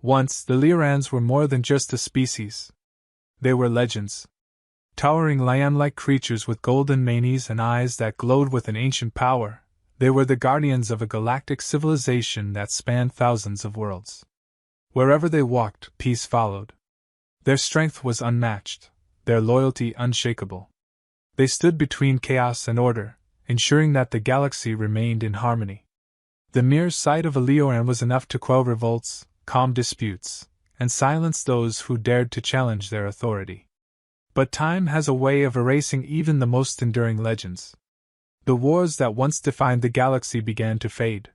Once, the Liorans were more than just a species. They were legends. Towering lion-like creatures with golden manes and eyes that glowed with an ancient power, they were the guardians of a galactic civilization that spanned thousands of worlds. Wherever they walked, peace followed. Their strength was unmatched, their loyalty unshakable. They stood between chaos and order, ensuring that the galaxy remained in harmony. The mere sight of a Lioran was enough to quell revolts, calm disputes, and silence those who dared to challenge their authority. But time has a way of erasing even the most enduring legends. The wars that once defined the galaxy began to fade.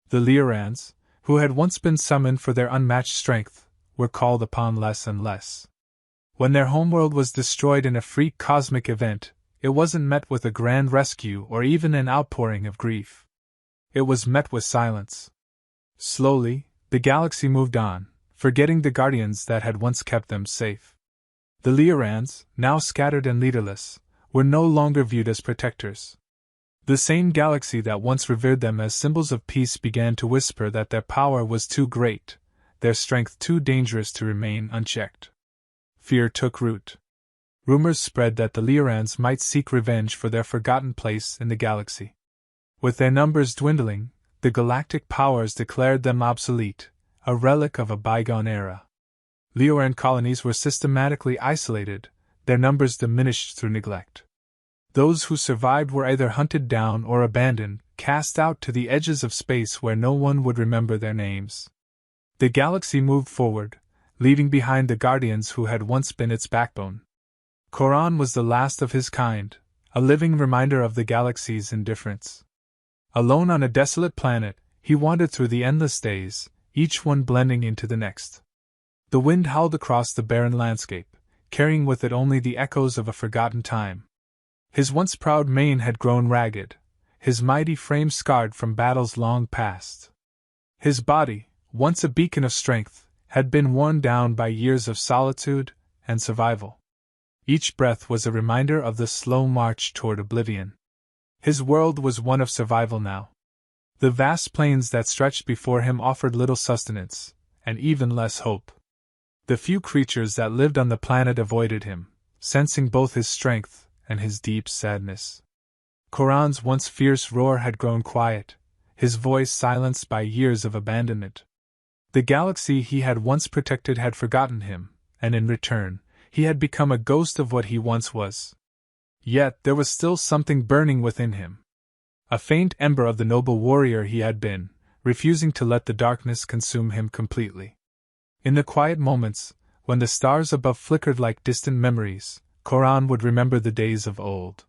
The Liorans, who had once been summoned for their unmatched strength, were called upon less and less. When their homeworld was destroyed in a freak cosmic event, it wasn't met with a grand rescue or even an outpouring of grief. It was met with silence. Slowly, the galaxy moved on, forgetting the guardians that had once kept them safe. The Liorans, now scattered and leaderless, were no longer viewed as protectors. The same galaxy that once revered them as symbols of peace began to whisper that their power was too great, their strength too dangerous to remain unchecked. Fear took root. Rumors spread that the Liorans might seek revenge for their forgotten place in the galaxy. With their numbers dwindling, the galactic powers declared them obsolete, a relic of a bygone era. Lioran colonies were systematically isolated, their numbers diminished through neglect. Those who survived were either hunted down or abandoned, cast out to the edges of space where no one would remember their names. The galaxy moved forward, leaving behind the guardians who had once been its backbone. Koran was the last of his kind, a living reminder of the galaxy's indifference. Alone on a desolate planet, he wandered through the endless days, each one blending into the next. The wind howled across the barren landscape, carrying with it only the echoes of a forgotten time. His once proud mane had grown ragged, his mighty frame scarred from battles long past. His body, once a beacon of strength, had been worn down by years of solitude and survival. Each breath was a reminder of the slow march toward oblivion. His world was one of survival now. The vast plains that stretched before him offered little sustenance, and even less hope. The few creatures that lived on the planet avoided him, sensing both his strength and his deep sadness. Koran's once fierce roar had grown quiet, his voice silenced by years of abandonment. The galaxy he had once protected had forgotten him, and in return, he had become a ghost of what he once was. Yet there was still something burning within him. A faint ember of the noble warrior he had been, refusing to let the darkness consume him completely. In the quiet moments, when the stars above flickered like distant memories, Koran would remember the days of old.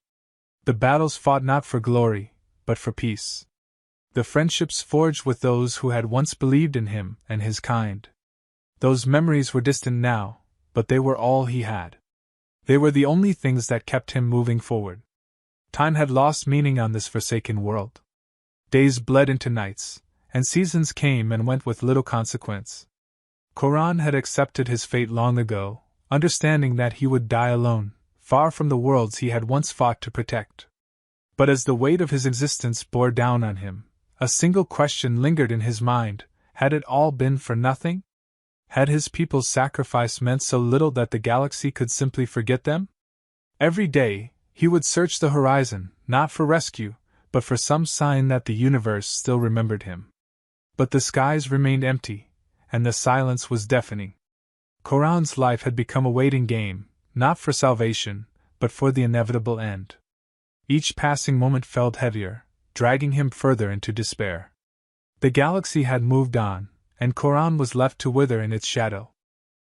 The battles fought not for glory, but for peace. The friendships forged with those who had once believed in him and his kind. Those memories were distant now, but they were all he had. They were the only things that kept him moving forward. Time had lost meaning on this forsaken world. Days bled into nights, and seasons came and went with little consequence. Koran had accepted his fate long ago, understanding that he would die alone, far from the worlds he had once fought to protect. But as the weight of his existence bore down on him, a single question lingered in his mind: had it all been for nothing? Had his people's sacrifice meant so little that the galaxy could simply forget them? Every day, he would search the horizon, not for rescue, but for some sign that the universe still remembered him. But the skies remained empty, and the silence was deafening. Koran's life had become a waiting game, not for salvation, but for the inevitable end. Each passing moment felt heavier, dragging him further into despair. The galaxy had moved on, and Koran was left to wither in its shadow.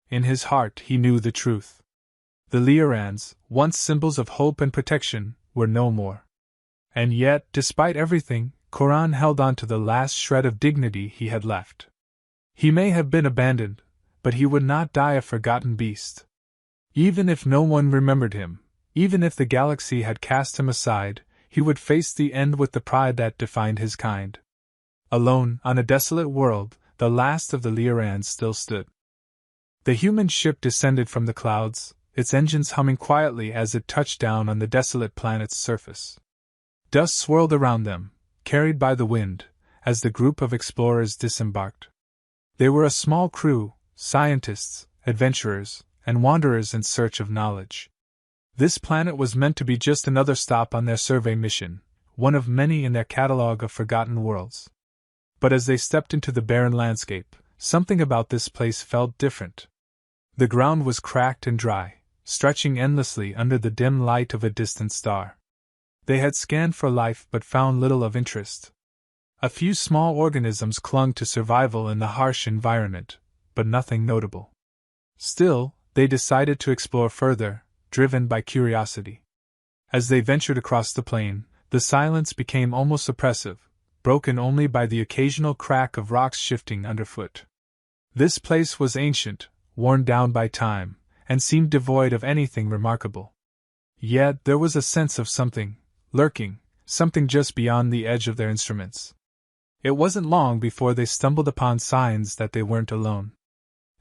In his heart he knew the truth. The Liorans, once symbols of hope and protection, were no more. And yet, despite everything, Koran held on to the last shred of dignity he had left. He may have been abandoned, but he would not die a forgotten beast. Even if no one remembered him, even if the galaxy had cast him aside, he would face the end with the pride that defined his kind. Alone, on a desolate world, the last of the Liorans still stood. The human ship descended from the clouds, its engines humming quietly as it touched down on the desolate planet's surface. Dust swirled around them, carried by the wind, as the group of explorers disembarked. They were a small crew, scientists, adventurers, and wanderers in search of knowledge. This planet was meant to be just another stop on their survey mission, one of many in their catalogue of forgotten worlds. But as they stepped into the barren landscape, something about this place felt different. The ground was cracked and dry, stretching endlessly under the dim light of a distant star. They had scanned for life but found little of interest. A few small organisms clung to survival in the harsh environment, but nothing notable. Still, they decided to explore further, driven by curiosity. As they ventured across the plain, the silence became almost oppressive, broken only by the occasional crack of rocks shifting underfoot. This place was ancient, worn down by time, and seemed devoid of anything remarkable. Yet there was a sense of something lurking, something just beyond the edge of their instruments. It wasn't long before they stumbled upon signs that they weren't alone.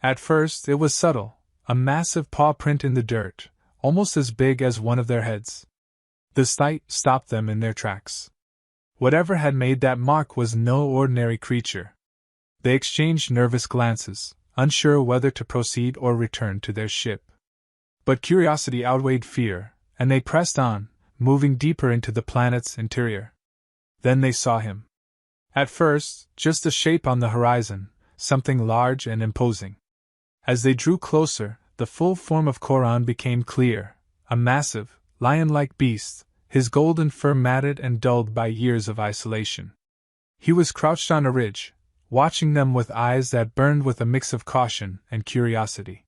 At first it was subtle, a massive paw print in the dirt, almost as big as one of their heads. The sight stopped them in their tracks. Whatever had made that mark was no ordinary creature. They exchanged nervous glances, unsure whether to proceed or return to their ship. But curiosity outweighed fear, and they pressed on, moving deeper into the planet's interior. Then they saw him. At first, just a shape on the horizon, something large and imposing. As they drew closer, the full form of Koran became clear, a massive, lion-like beast, his golden fur matted and dulled by years of isolation. He was crouched on a ridge, watching them with eyes that burned with a mix of caution and curiosity.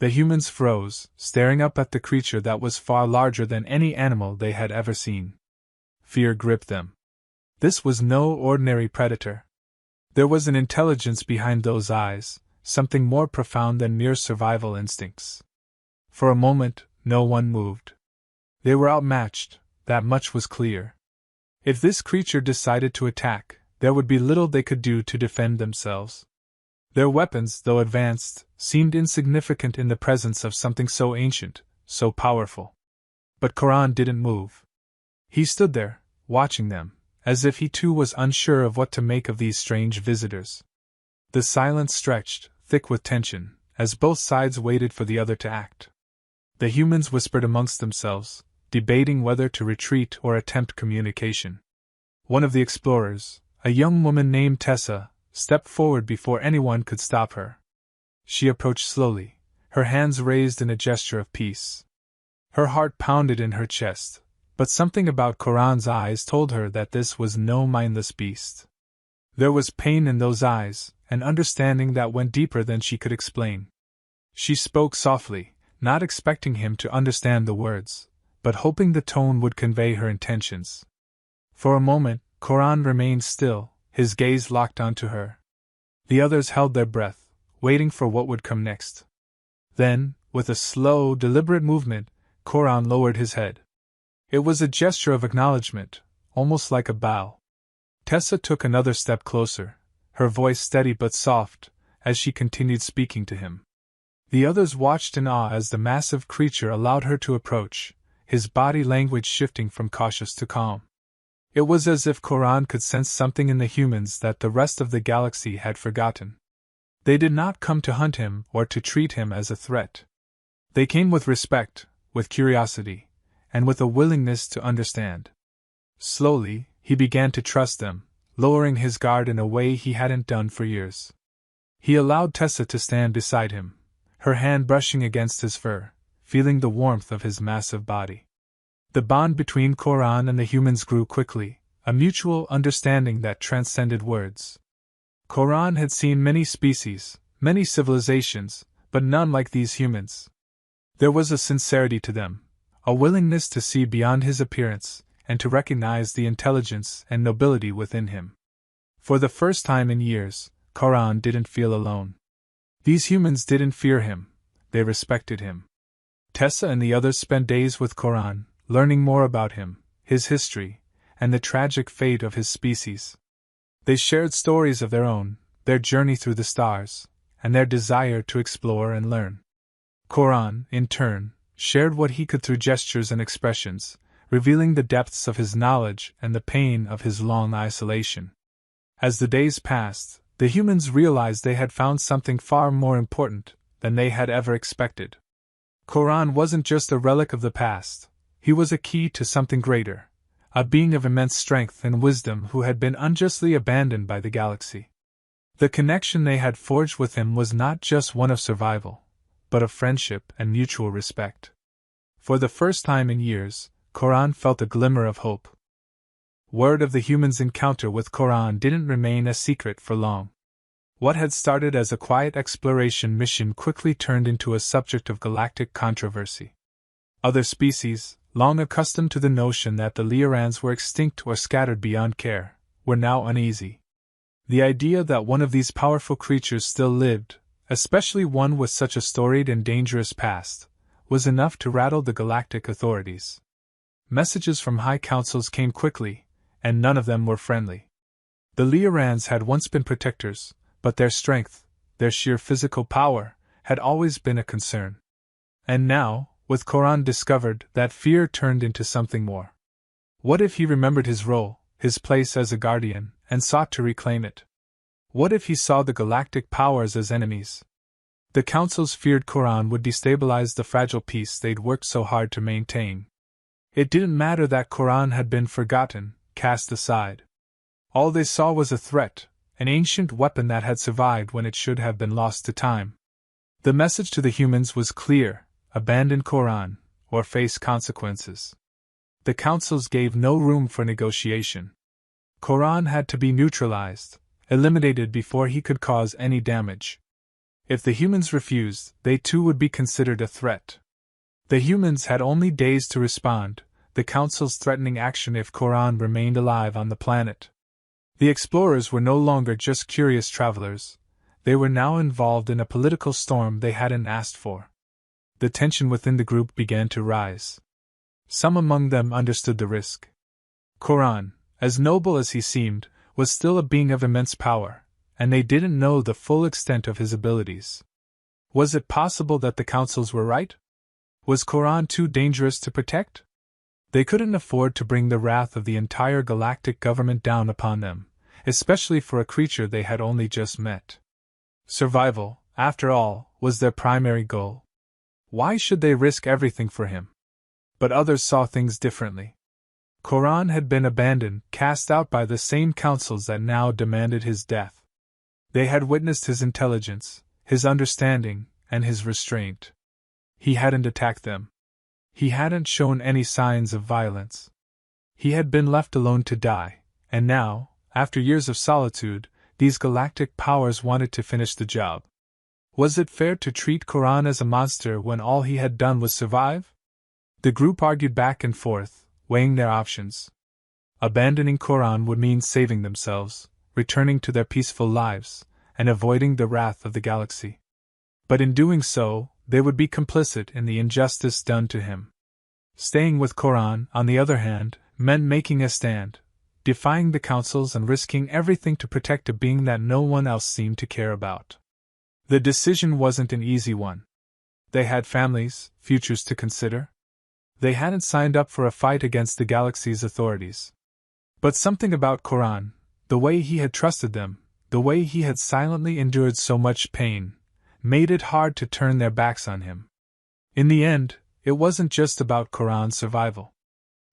The humans froze, staring up at the creature that was far larger than any animal they had ever seen. Fear gripped them. This was no ordinary predator. There was an intelligence behind those eyes, something more profound than mere survival instincts. For a moment, no one moved. They were outmatched, that much was clear. If this creature decided to attack, there would be little they could do to defend themselves. Their weapons, though advanced, seemed insignificant in the presence of something so ancient, so powerful. But Koran didn't move. He stood there, watching them, as if he too was unsure of what to make of these strange visitors. The silence stretched, thick with tension, as both sides waited for the other to act. The humans whispered amongst themselves, debating whether to retreat or attempt communication. One of the explorers, a young woman named Tessa, stepped forward before anyone could stop her. She approached slowly, her hands raised in a gesture of peace. Her heart pounded in her chest, but something about Koran's eyes told her that this was no mindless beast. There was pain in those eyes, an understanding that went deeper than she could explain. She spoke softly, not expecting him to understand the words, but hoping the tone would convey her intentions. For a moment, Koran remained still, his gaze locked onto her. The others held their breath, waiting for what would come next. Then, with a slow, deliberate movement, Koran lowered his head. It was a gesture of acknowledgement, almost like a bow. Tessa took another step closer, her voice steady but soft, as she continued speaking to him. The others watched in awe as the massive creature allowed her to approach, his body language shifting from cautious to calm. It was as if Koran could sense something in the humans that the rest of the galaxy had forgotten. They did not come to hunt him or to treat him as a threat. They came with respect, with curiosity, and with a willingness to understand. Slowly, he began to trust them, lowering his guard in a way he hadn't done for years. He allowed Tessa to stand beside him, her hand brushing against his fur, feeling the warmth of his massive body. The bond between Koran and the humans grew quickly, a mutual understanding that transcended words. Koran had seen many species, many civilizations, but none like these humans. There was a sincerity to them, a willingness to see beyond his appearance, and to recognize the intelligence and nobility within him. For the first time in years, Koran didn't feel alone. These humans didn't fear him, they respected him. Tessa and the others spent days with Koran, learning more about him, his history, and the tragic fate of his species. They shared stories of their own, their journey through the stars, and their desire to explore and learn. Koran, in turn, shared what he could through gestures and expressions, revealing the depths of his knowledge and the pain of his long isolation. As the days passed, The humans realized they had found something far more important than they had ever expected. Koran wasn't just a relic of the past, he was a key to something greater, a being of immense strength and wisdom who had been unjustly abandoned by the galaxy. The connection they had forged with him was not just one of survival, but of friendship and mutual respect. For the first time in years, Koran felt a glimmer of hope. Word of the humans' encounter with Koran didn't remain a secret for long. What had started as a quiet exploration mission quickly turned into a subject of galactic controversy. Other species, long accustomed to the notion that the Liarans were extinct or scattered beyond care, were now uneasy. The idea that one of these powerful creatures still lived, especially one with such a storied and dangerous past, was enough to rattle the galactic authorities. Messages from high councils came quickly, and none of them were friendly. The Liarans had once been protectors, but their strength, their sheer physical power, had always been a concern. And now, with Koran discovered, that fear turned into something more. What if he remembered his role, his place as a guardian, and sought to reclaim it? What if he saw the galactic powers as enemies? The councils feared Koran would destabilize the fragile peace they'd worked so hard to maintain. It didn't matter that Koran had been forgotten, cast aside. All they saw was a threat, an ancient weapon that had survived when it should have been lost to time. The message to the humans was clear: abandon Koran, or face consequences. The councils gave no room for negotiation. Koran had to be neutralized, eliminated before he could cause any damage. If the humans refused, they too would be considered a threat. The humans had only days to respond, the councils threatening action if Koran remained alive on the planet. The explorers were no longer just curious travelers, they were now involved in a political storm they hadn't asked for. The tension within the group began to rise. Some among them understood the risk. Koran, as noble as he seemed, was still a being of immense power, and they didn't know the full extent of his abilities. Was it possible that the councils were right? Was Koran too dangerous to protect? They couldn't afford to bring the wrath of the entire galactic government down upon them, especially for a creature they had only just met. Survival, after all, was their primary goal. Why should they risk everything for him? But others saw things differently. Koran had been abandoned, cast out by the same councils that now demanded his death. They had witnessed his intelligence, his understanding, and his restraint. He hadn't attacked them. He hadn't shown any signs of violence. He had been left alone to die, and now, after years of solitude, these galactic powers wanted to finish the job. Was it fair to treat Koran as a monster when all he had done was survive? The group argued back and forth, weighing their options. Abandoning Koran would mean saving themselves, returning to their peaceful lives, and avoiding the wrath of the galaxy. But in doing so, they would be complicit in the injustice done to him. Staying with Koran, on the other hand, meant making a stand, defying the councils and risking everything to protect a being that no one else seemed to care about. The decision wasn't an easy one. They had families, futures to consider. They hadn't signed up for a fight against the galaxy's authorities. But something about Koran, the way he had trusted them, the way he had silently endured so much pain, made it hard to turn their backs on him. In the end, it wasn't just about Koran's survival.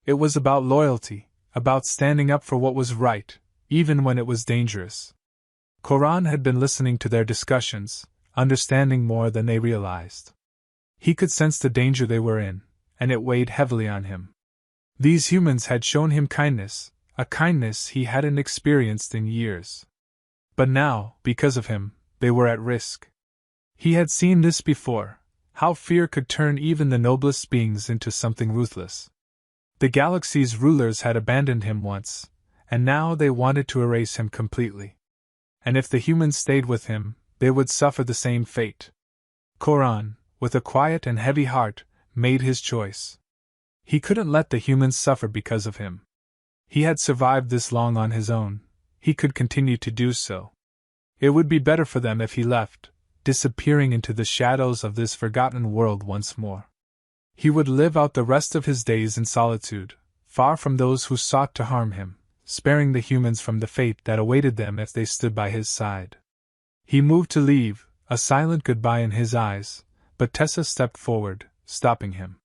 It was about loyalty, about standing up for what was right, even when it was dangerous. Koran had been listening to their discussions, understanding more than they realized. He could sense the danger they were in, and it weighed heavily on him. These humans had shown him kindness, a kindness he hadn't experienced in years. But now, because of him, they were at risk. He had seen this before, how fear could turn even the noblest beings into something ruthless. The galaxy's rulers had abandoned him once, and now they wanted to erase him completely. And if the humans stayed with him, they would suffer the same fate. Koran, with a quiet and heavy heart, made his choice. He couldn't let the humans suffer because of him. He had survived this long on his own, he could continue to do so. It would be better for them if he left, disappearing into the shadows of this forgotten world once more. He would live out the rest of his days in solitude, far from those who sought to harm him, sparing the humans from the fate that awaited them as they stood by his side. He moved to leave, a silent goodbye in his eyes, but Tessa stepped forward, stopping him.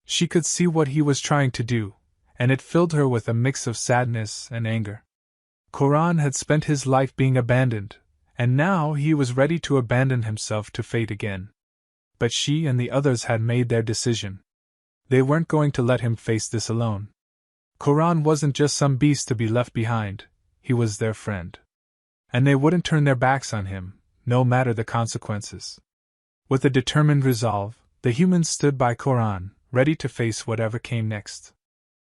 She could see what he was trying to do, and it filled her with a mix of sadness and anger. Koran had spent his life being abandoned, and now he was ready to abandon himself to fate again. But she and the others had made their decision. They weren't going to let him face this alone. Koran wasn't just some beast to be left behind, he was their friend. And they wouldn't turn their backs on him, no matter the consequences. With a determined resolve, the humans stood by Koran, ready to face whatever came next.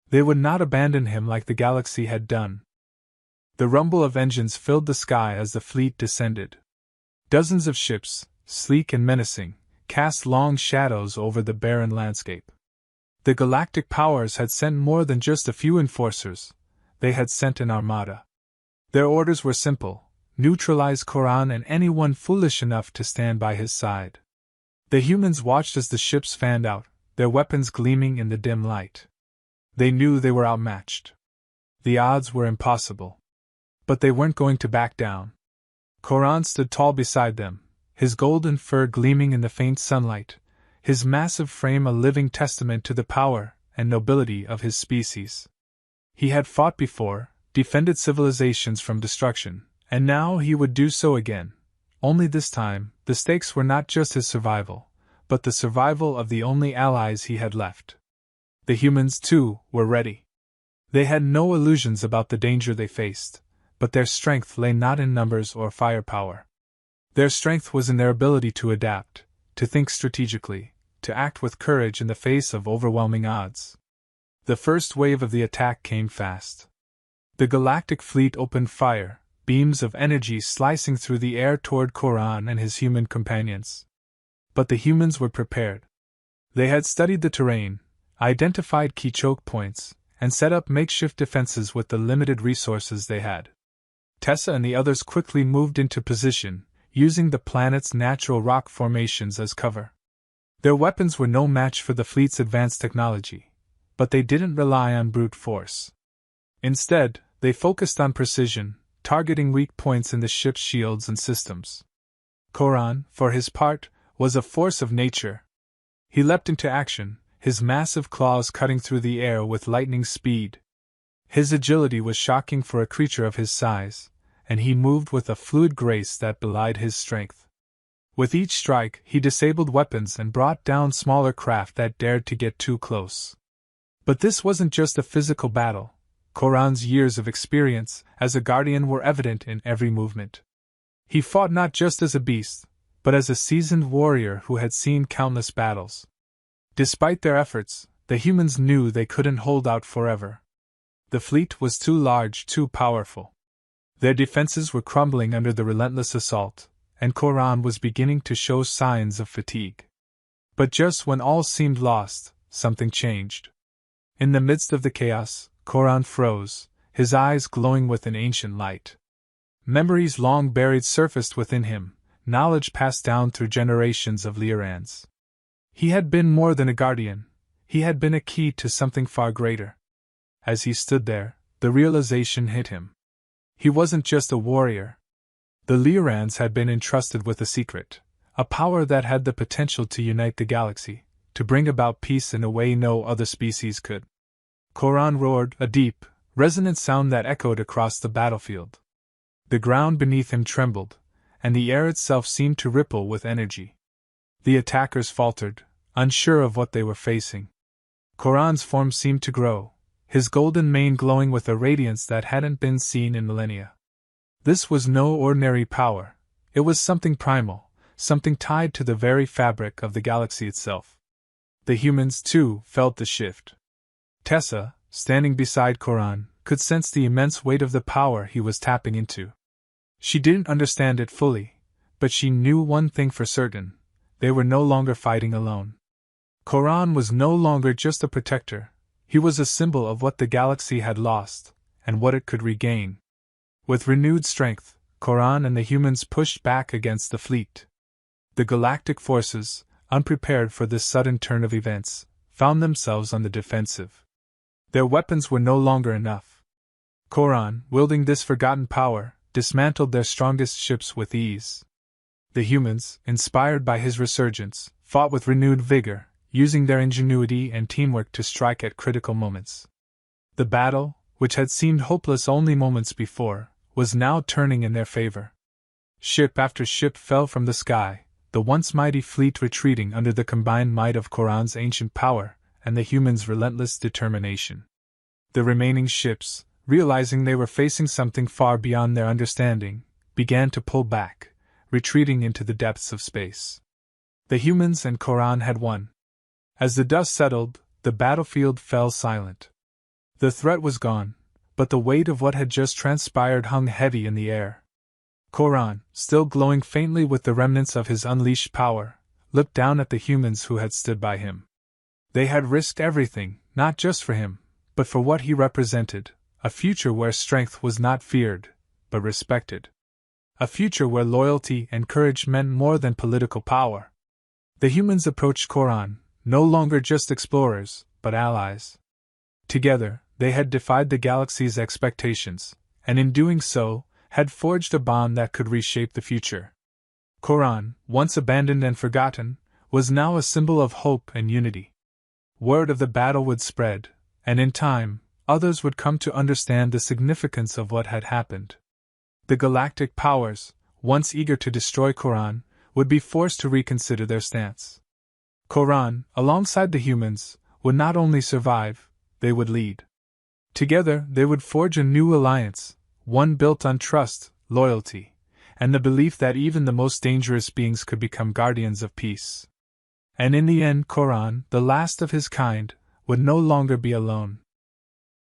They would not abandon him like the galaxy had done. The rumble of engines filled the sky as the fleet descended. Dozens of ships, sleek and menacing, cast long shadows over the barren landscape. The galactic powers had sent more than just a few enforcers, they had sent an armada. Their orders were simple: neutralize Koran and anyone foolish enough to stand by his side. The humans watched as the ships fanned out, their weapons gleaming in the dim light. They knew they were outmatched. The odds were impossible. But they weren't going to back down. Koran stood tall beside them, his golden fur gleaming in the faint sunlight, his massive frame a living testament to the power and nobility of his species. He had fought before, defended civilizations from destruction, and now he would do so again. Only this time, the stakes were not just his survival, but the survival of the only allies he had left. The humans, too, were ready. They had no illusions about the danger they faced, but their strength lay not in numbers or firepower. Their strength was in their ability to adapt, to think strategically, to act with courage in the face of overwhelming odds. The first wave of the attack came fast. The galactic fleet opened fire, beams of energy slicing through the air toward Koran and his human companions. But the humans were prepared. They had studied the terrain, identified key choke points, and set up makeshift defenses with the limited resources they had. Tessa and the others quickly moved into position, using the planet's natural rock formations as cover. Their weapons were no match for the fleet's advanced technology, but they didn't rely on brute force. Instead, they focused on precision, targeting weak points in the ship's shields and systems. Koran, for his part, was a force of nature. He leapt into action, his massive claws cutting through the air with lightning speed. His agility was shocking for a creature of his size, and he moved with a fluid grace that belied his strength. With each strike, he disabled weapons and brought down smaller craft that dared to get too close. But this wasn't just a physical battle. Koran's years of experience as a guardian were evident in every movement. He fought not just as a beast, but as a seasoned warrior who had seen countless battles. Despite their efforts, the humans knew they couldn't hold out forever. The fleet was too large, too powerful. Their defenses were crumbling under the relentless assault, and Koran was beginning to show signs of fatigue. But just when all seemed lost, something changed. In the midst of the chaos, Koran froze, his eyes glowing with an ancient light. Memories long buried surfaced within him, knowledge passed down through generations of Lyran's. He had been more than a guardian, he had been a key to something far greater. As he stood there, the realization hit him. He wasn't just a warrior. The Lyrans had been entrusted with a secret, a power that had the potential to unite the galaxy, to bring about peace in a way no other species could. Koran roared, a deep, resonant sound that echoed across the battlefield. The ground beneath him trembled, and the air itself seemed to ripple with energy. The attackers faltered, unsure of what they were facing. Koran's form seemed to grow, his golden mane glowing with a radiance that hadn't been seen in millennia. This was no ordinary power, it was something primal, something tied to the very fabric of the galaxy itself. The humans, too, felt the shift. Tessa, standing beside Koran, could sense the immense weight of the power he was tapping into. She didn't understand it fully, but she knew one thing for certain: they were no longer fighting alone. Koran was no longer just a protector, he was a symbol of what the galaxy had lost, and what it could regain. With renewed strength, Koran and the humans pushed back against the fleet. The galactic forces, unprepared for this sudden turn of events, found themselves on the defensive. Their weapons were no longer enough. Koran, wielding this forgotten power, dismantled their strongest ships with ease. The humans, inspired by his resurgence, fought with renewed vigor, using their ingenuity and teamwork to strike at critical moments. The battle, which had seemed hopeless only moments before, was now turning in their favor. Ship after ship fell from the sky, the once mighty fleet retreating under the combined might of Koran's ancient power and the humans' relentless determination. The remaining ships, realizing they were facing something far beyond their understanding, began to pull back, retreating into the depths of space. The humans and Koran had won. As the dust settled, the battlefield fell silent. The threat was gone, but the weight of what had just transpired hung heavy in the air. Koran, still glowing faintly with the remnants of his unleashed power, looked down at the humans who had stood by him. They had risked everything, not just for him, but for what he represented, a future where strength was not feared, but respected. A future where loyalty and courage meant more than political power. The humans approached Koran, no longer just explorers, but allies. Together, they had defied the galaxy's expectations, and in doing so, had forged a bond that could reshape the future. Koran, once abandoned and forgotten, was now a symbol of hope and unity. Word of the battle would spread, and in time, others would come to understand the significance of what had happened. The galactic powers, once eager to destroy Koran, would be forced to reconsider their stance. Koran, alongside the humans, would not only survive, they would lead. Together, they would forge a new alliance, one built on trust, loyalty, and the belief that even the most dangerous beings could become guardians of peace. And in the end, Koran, the last of his kind, would no longer be alone.